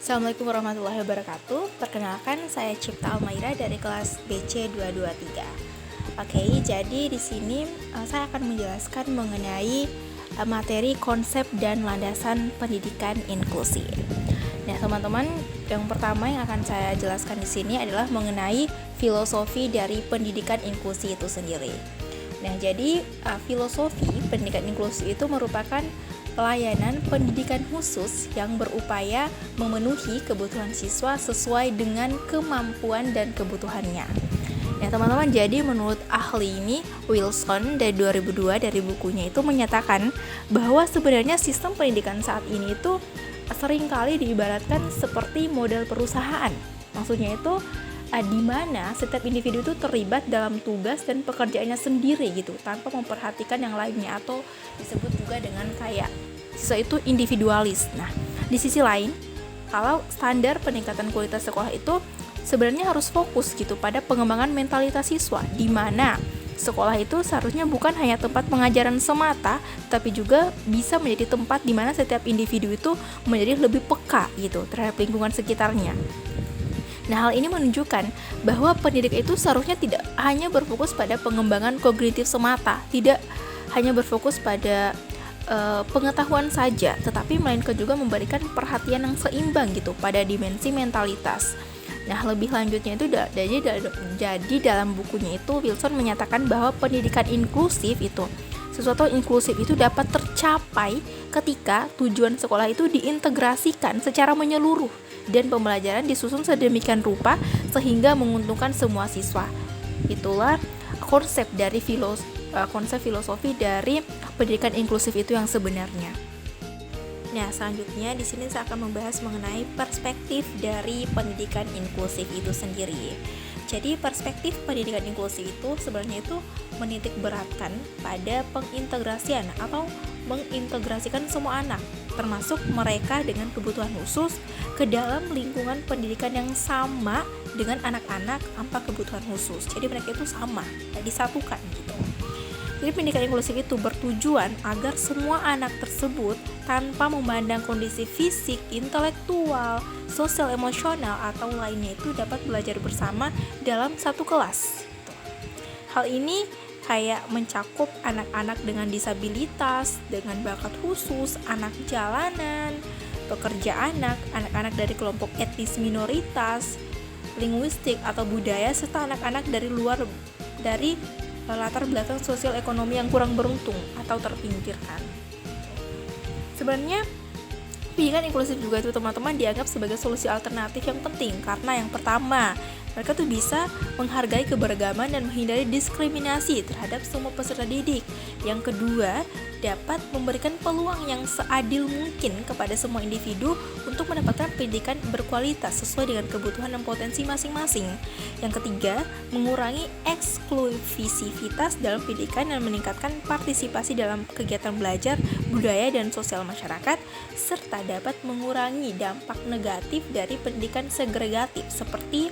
Assalamualaikum warahmatullahi wabarakatuh. Perkenalkan, saya Cipta Almaira dari kelas BC 223. Oke, jadi di sini saya akan menjelaskan mengenai materi konsep dan landasan pendidikan inklusi. Nah, teman-teman, yang pertama yang akan saya jelaskan di sini adalah mengenai filosofi dari pendidikan inklusi itu sendiri. Nah, jadi filosofi pendidikan inklusi itu merupakan pelayanan pendidikan khusus yang berupaya memenuhi kebutuhan siswa sesuai dengan kemampuan dan kebutuhannya. Nah, teman-teman, jadi menurut ahli ini Wilson dari 2002 dari bukunya itu menyatakan bahwa sebenarnya sistem pendidikan saat ini itu seringkali diibaratkan seperti model perusahaan. Maksudnya itu di mana setiap individu itu terlibat dalam tugas dan pekerjaannya sendiri gitu, tanpa memperhatikan yang lainnya, atau disebut juga dengan kayak siswa itu individualis. Nah, di sisi lain, kalau standar peningkatan kualitas sekolah itu sebenarnya harus fokus gitu pada pengembangan mentalitas siswa, di mana sekolah itu seharusnya bukan hanya tempat pengajaran semata, tapi juga bisa menjadi tempat di mana setiap individu itu menjadi lebih peka gitu terhadap lingkungan sekitarnya. Nah, hal ini menunjukkan bahwa pendidik itu seharusnya tidak hanya berfokus pada pengembangan kognitif semata, tidak hanya berfokus pada pengetahuan saja, tetapi melainkan juga memberikan perhatian yang seimbang gitu pada dimensi mentalitas. Nah, lebih lanjutnya itu jadi dalam bukunya itu Wilson menyatakan bahwa pendidikan inklusif itu sesuatu inklusif itu dapat tercapai ketika tujuan sekolah itu diintegrasikan secara menyeluruh dan pembelajaran disusun sedemikian rupa sehingga menguntungkan semua siswa. Itulah konsep filosofi dari pendidikan inklusif itu yang sebenarnya. Nah, selanjutnya di sini saya akan membahas mengenai perspektif dari pendidikan inklusif itu sendiri. Jadi, perspektif pendidikan inklusif itu sebenarnya itu menitik beratkan pada pengintegrasian atau mengintegrasikan semua anak, termasuk mereka dengan kebutuhan khusus, ke dalam lingkungan pendidikan yang sama dengan anak-anak tanpa kebutuhan khusus. Jadi mereka itu sama, disatukan gitu. Jadi pendidikan inklusif itu bertujuan agar semua anak tersebut tanpa memandang kondisi fisik, intelektual, sosial, emosional, atau lainnya itu dapat belajar bersama dalam satu kelas. Hal ini kayak mencakup anak-anak dengan disabilitas, dengan bakat khusus, anak jalanan, pekerja anak-anak dari kelompok etnis minoritas, linguistik atau budaya, serta anak-anak dari luar dari latar belakang sosial ekonomi yang kurang beruntung atau terpinggirkan. Sebenarnya pendidikan inklusif juga itu teman-teman dianggap sebagai solusi alternatif yang penting karena yang pertama, mereka tuh bisa menghargai keberagaman dan menghindari diskriminasi terhadap semua peserta didik. Yang kedua, dapat memberikan peluang yang seadil mungkin kepada semua individu untuk mendapatkan pendidikan berkualitas sesuai dengan kebutuhan dan potensi masing-masing. Yang ketiga, mengurangi eksklusivitas dalam pendidikan dan meningkatkan partisipasi dalam kegiatan belajar, budaya, dan sosial masyarakat, serta dapat mengurangi dampak negatif dari pendidikan segregatif seperti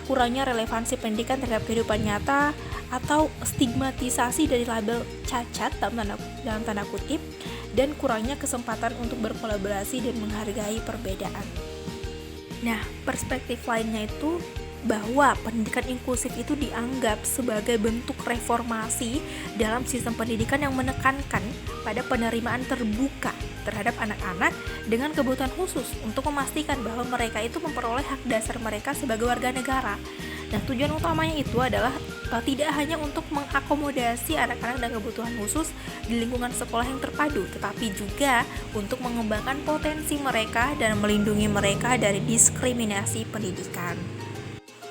kurangnya relevansi pendidikan terhadap kehidupan nyata atau stigmatisasi dari label cacat dalam tanda kutip, dan kurangnya kesempatan untuk berkolaborasi dan menghargai perbedaan. Nah, perspektif lainnya itu bahwa pendidikan inklusif itu dianggap sebagai bentuk reformasi dalam sistem pendidikan yang menekankan pada penerimaan terbuka terhadap anak-anak dengan kebutuhan khusus untuk memastikan bahwa mereka itu memperoleh hak dasar mereka sebagai warga negara. Nah, tujuan utamanya itu adalah tidak hanya untuk mengakomodasi anak-anak dengan kebutuhan khusus di lingkungan sekolah yang terpadu, tetapi juga untuk mengembangkan potensi mereka dan melindungi mereka dari diskriminasi pendidikan.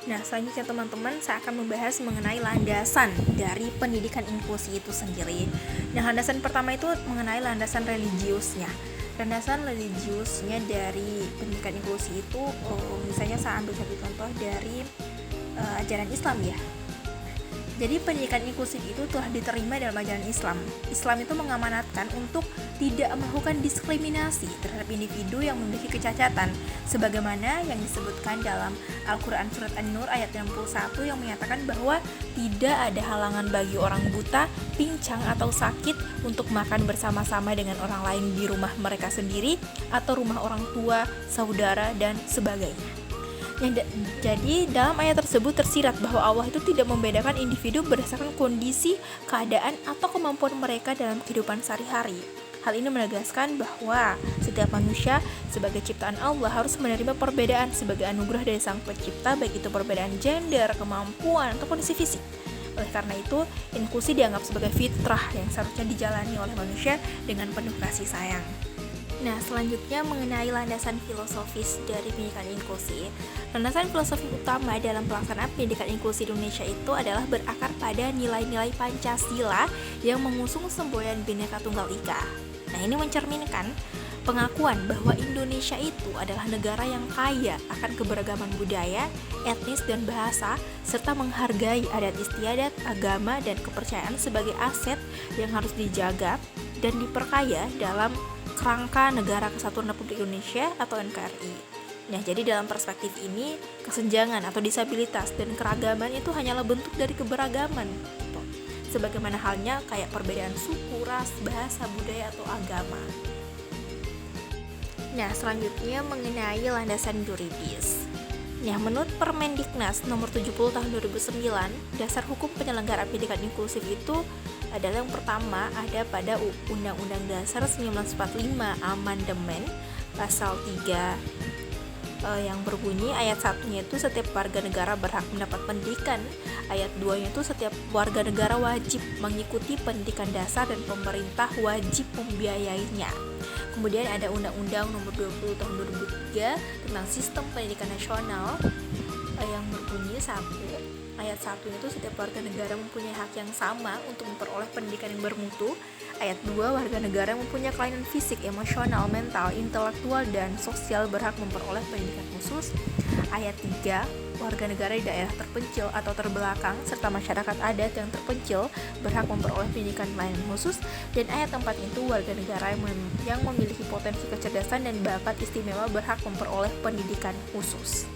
Nah, selanjutnya teman-teman, saya akan membahas mengenai landasan dari pendidikan inklusi itu sendiri. Nah, landasan pertama itu mengenai landasan religiusnya. Landasan religiusnya dari pendidikan inklusi itu, misalnya saya ambil satu contoh dari ajaran Islam ya. Jadi pendidikan inklusif itu telah diterima dalam ajaran Islam. Islam itu mengamanatkan untuk tidak melakukan diskriminasi terhadap individu yang memiliki kecacatan, sebagaimana yang disebutkan dalam Al-Quran Surat An-Nur ayat 61 yang menyatakan bahwa tidak ada halangan bagi orang buta, pincang atau sakit untuk makan bersama-sama dengan orang lain di rumah mereka sendiri atau rumah orang tua, saudara, dan sebagainya. Jadi dalam ayat tersebut tersirat bahwa Allah itu tidak membedakan individu berdasarkan kondisi, keadaan, atau kemampuan mereka dalam kehidupan sehari-hari. Hal ini menegaskan bahwa setiap manusia sebagai ciptaan Allah harus menerima perbedaan sebagai anugerah dari Sang Pencipta, baik itu perbedaan gender, kemampuan, atau kondisi fisik. Oleh karena itu, inklusi dianggap sebagai fitrah yang seharusnya dijalani oleh manusia dengan penuh kasih sayang. Nah, selanjutnya mengenai landasan filosofis dari pendidikan inklusi. Landasan filosofi utama dalam pelaksanaan pendidikan inklusi di Indonesia itu adalah berakar pada nilai-nilai Pancasila yang mengusung semboyan Bhinneka Tunggal Ika. Nah, ini mencerminkan pengakuan bahwa Indonesia itu adalah negara yang kaya akan keberagaman budaya, etnis, dan bahasa, serta menghargai adat istiadat, agama, dan kepercayaan sebagai aset yang harus dijaga dan diperkaya dalam kerangka Negara Kesatuan Republik Indonesia atau NKRI. Nah, jadi dalam perspektif ini, kesenjangan atau disabilitas dan keragaman itu hanyalah bentuk dari keberagaman, gitu. Sebagaimana halnya kayak perbedaan suku, ras, bahasa, budaya, atau agama. Nah, selanjutnya mengenai landasan yuridis. Nah, menurut Permendiknas nomor 70 tahun 2009, dasar hukum penyelenggaraan pendidikan inklusif itu adalah yang pertama ada pada Undang-Undang Dasar 1945 Amandemen pasal 3 yang berbunyi ayat 1-nya itu setiap warga negara berhak mendapat pendidikan, ayat 2-nya itu setiap warga negara wajib mengikuti pendidikan dasar dan pemerintah wajib membiayainya. Kemudian ada Undang-Undang nomor 20 tahun 2003 tentang sistem pendidikan nasional yang berbunyi ayat 1 itu setiap warga negara mempunyai hak yang sama untuk memperoleh pendidikan yang bermutu. Ayat 2, warga negara yang mempunyai kelainan fisik, emosional, mental, intelektual, dan sosial berhak memperoleh pendidikan khusus. Ayat 3, warga negara di daerah terpencil atau terbelakang serta masyarakat adat yang terpencil berhak memperoleh pendidikan layanan khusus. Dan ayat 4 itu warga negara yang memiliki potensi kecerdasan dan bakat istimewa berhak memperoleh pendidikan khusus.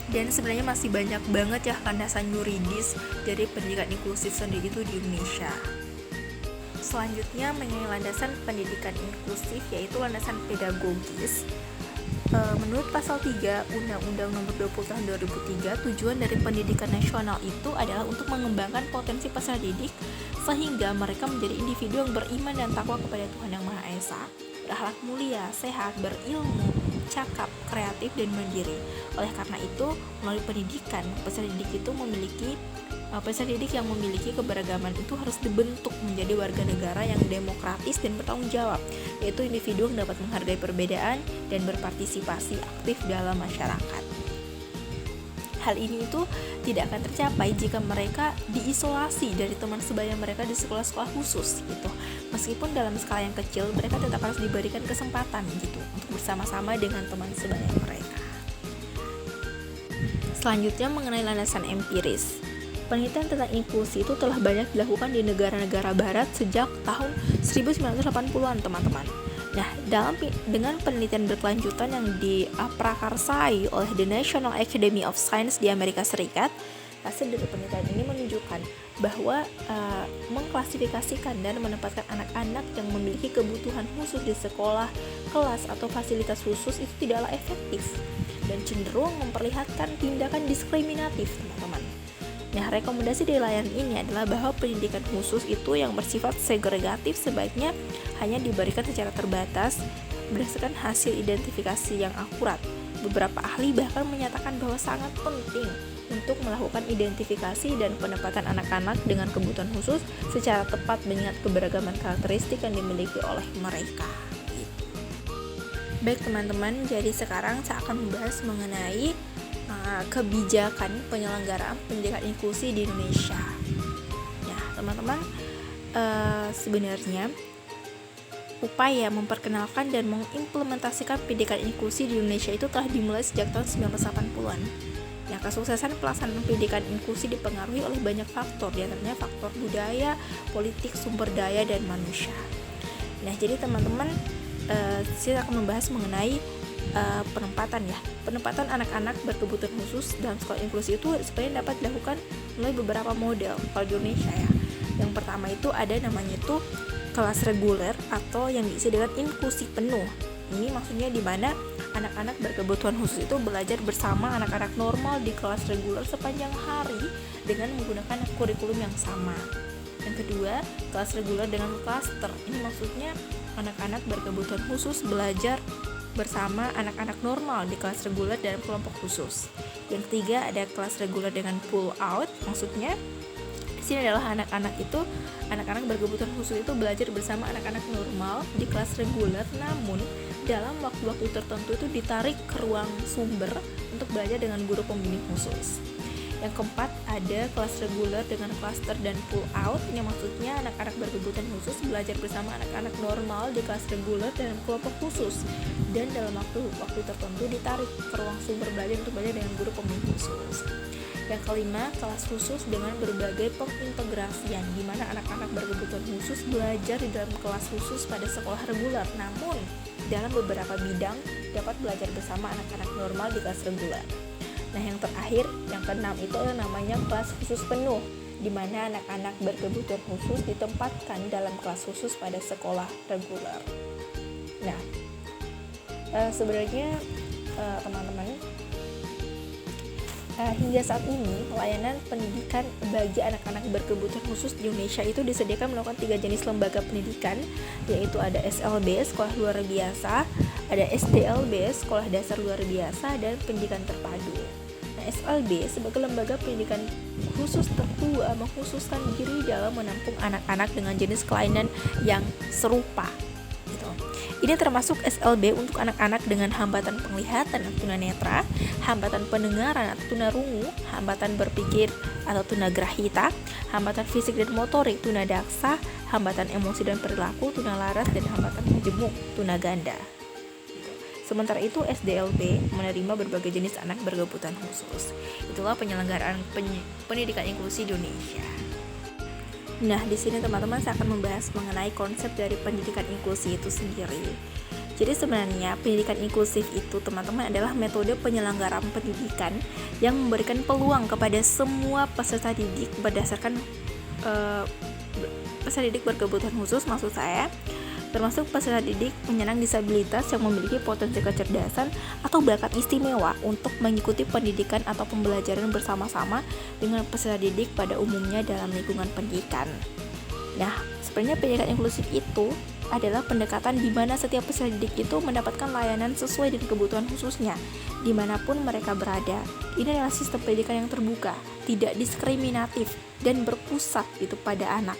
Dan sebenarnya masih banyak banget ya landasan yuridis dari pendidikan inklusif sendiri itu di Indonesia. Selanjutnya mengenai landasan pendidikan inklusif, yaitu landasan pedagogis. Menurut pasal 3 Undang-Undang nomor 20 tahun 2003, tujuan dari pendidikan nasional itu adalah untuk mengembangkan potensi peserta didik sehingga mereka menjadi individu yang beriman dan takwa kepada Tuhan Yang Maha Esa, berakhlak mulia, sehat, berilmu, cakap, kreatif, dan mandiri. Oleh karena itu, melalui pendidikan, peserta didik yang memiliki keberagaman itu harus dibentuk menjadi warga negara yang demokratis dan bertanggung jawab, yaitu individu yang dapat menghargai perbedaan dan berpartisipasi aktif dalam masyarakat. Hal ini itu tidak akan tercapai jika mereka diisolasi dari teman sebaya mereka di sekolah-sekolah khusus gitu. Meskipun dalam skala yang kecil, mereka tetap harus diberikan kesempatan gitu untuk bersama-sama dengan teman sebaya mereka. Selanjutnya mengenai landasan empiris. Penelitian tentang inklusi itu telah banyak dilakukan di negara-negara barat sejak tahun 1980-an, teman-teman. Nah, dengan penelitian berkelanjutan yang diprakarsai oleh The National Academy of Science di Amerika Serikat, hasil dari penelitian ini menunjukkan bahwa mengklasifikasikan dan menempatkan anak-anak yang memiliki kebutuhan khusus di sekolah, kelas, atau fasilitas khusus itu tidaklah efektif dan cenderung memperlihatkan tindakan diskriminatif, teman-teman. Nah, rekomendasi dari layanan ini adalah bahwa pendidikan khusus itu yang bersifat segregatif sebaiknya hanya diberikan secara terbatas berdasarkan hasil identifikasi yang akurat. Beberapa ahli bahkan menyatakan bahwa sangat penting untuk melakukan identifikasi dan penempatan anak-anak dengan kebutuhan khusus secara tepat mengingat keberagaman karakteristik yang dimiliki oleh mereka. Baik teman-teman, jadi sekarang saya akan membahas mengenai kebijakan penyelenggaraan pendidikan inklusi di Indonesia. Ya, teman-teman, sebenarnya upaya memperkenalkan dan mengimplementasikan pendidikan inklusi di Indonesia itu telah dimulai sejak tahun 1980-an. Nah, kesuksesan pelaksanaan pendidikan inklusi dipengaruhi oleh banyak faktor, diantaranya faktor budaya, politik, sumber daya, dan manusia. Nah, jadi teman-teman, saya akan membahas mengenai penempatan anak-anak berkebutuhan khusus dalam sekolah inklusi itu sebenarnya dapat dilakukan melalui beberapa model kalau di Indonesia ya. Yang pertama itu ada namanya itu kelas reguler atau yang diisi dengan inklusi penuh. Ini maksudnya di mana anak-anak berkebutuhan khusus itu belajar bersama anak-anak normal di kelas reguler sepanjang hari dengan menggunakan kurikulum yang sama. Yang kedua, kelas reguler dengan klaster. Ini maksudnya anak-anak berkebutuhan khusus belajar bersama anak-anak normal di kelas reguler dalam kelompok khusus. Yang ketiga, ada kelas reguler dengan pull out. Maksudnya di sini adalah anak-anak berkebutuhan khusus itu belajar bersama anak-anak normal di kelas reguler, namun dalam waktu-waktu tertentu itu ditarik ke ruang sumber untuk belajar dengan guru pembimbing khusus. Yang keempat, ada kelas reguler dengan cluster dan pull out. Ini maksudnya anak-anak berkebutuhan khusus belajar bersama anak-anak normal di kelas reguler dalam kelompok khusus dan dalam waktu tertentu ditarik ke ruang sumber belajar untuk belajar dengan guru pembimbing khusus. Yang kelima, kelas khusus dengan berbagai pengintegrasian, di mana anak-anak berkebutuhan khusus belajar di dalam kelas khusus pada sekolah reguler, namun dalam beberapa bidang dapat belajar bersama anak-anak normal di kelas reguler. Nah, yang terakhir, yang keenam itu namanya kelas khusus penuh, di mana anak-anak berkebutuhan khusus ditempatkan dalam kelas khusus pada sekolah reguler. Nah, sebenarnya teman-teman, hingga saat ini layanan pendidikan bagi anak-anak berkebutuhan khusus di Indonesia itu disediakan melakukan 3 jenis lembaga pendidikan, yaitu ada SLB, sekolah luar biasa, ada SDLB, sekolah dasar luar biasa, dan pendidikan terpadu. SLB sebagai lembaga pendidikan khusus tertua mengkhususkan diri dalam menampung anak-anak dengan jenis kelainan yang serupa. Gitu. Ini termasuk SLB untuk anak-anak dengan hambatan penglihatan atau tunanetra, hambatan pendengaran atau tunarungu, hambatan berpikir atau tunagrahita, hambatan fisik dan motorik tunadaksa, hambatan emosi dan perilaku tunalaras, dan hambatan majemuk tunaganda. Sementara itu SDLB menerima berbagai jenis anak berkebutuhan khusus. Itulah penyelenggaraan pendidikan inklusi di Indonesia. Nah, di sini teman-teman saya akan membahas mengenai konsep dari pendidikan inklusi itu sendiri. Jadi sebenarnya pendidikan inklusif itu teman-teman adalah metode penyelenggaraan pendidikan yang memberikan peluang kepada semua peserta didik berdasarkan peserta didik berkebutuhan khusus, maksud saya termasuk peserta didik penyandang disabilitas yang memiliki potensi kecerdasan atau bakat istimewa untuk mengikuti pendidikan atau pembelajaran bersama-sama dengan peserta didik pada umumnya dalam lingkungan pendidikan. Nah, sebenarnya pendidikan inklusif itu adalah pendekatan di mana setiap peserta didik itu mendapatkan layanan sesuai dengan kebutuhan khususnya dimanapun mereka berada. Ini adalah sistem pendidikan yang terbuka, tidak diskriminatif, dan berpusat itu pada anak,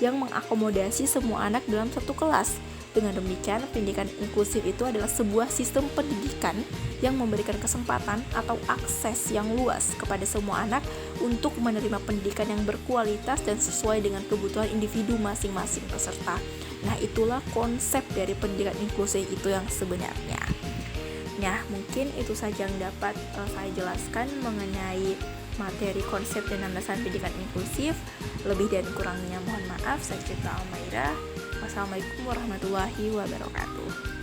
yang mengakomodasi semua anak dalam satu kelas. Dengan demikian, pendidikan inklusif itu adalah sebuah sistem pendidikan yang memberikan kesempatan atau akses yang luas kepada semua anak untuk menerima pendidikan yang berkualitas dan sesuai dengan kebutuhan individu masing-masing peserta. Nah, itulah konsep dari pendidikan inklusif itu yang sebenarnya. Nah, mungkin itu saja yang dapat saya jelaskan mengenai materi konsep dan landasan pendidikan inklusif. Lebih dan kurangnya mohon maaf. Saya Cipta Almaira. Wassalamualaikum warahmatullahi wabarakatuh.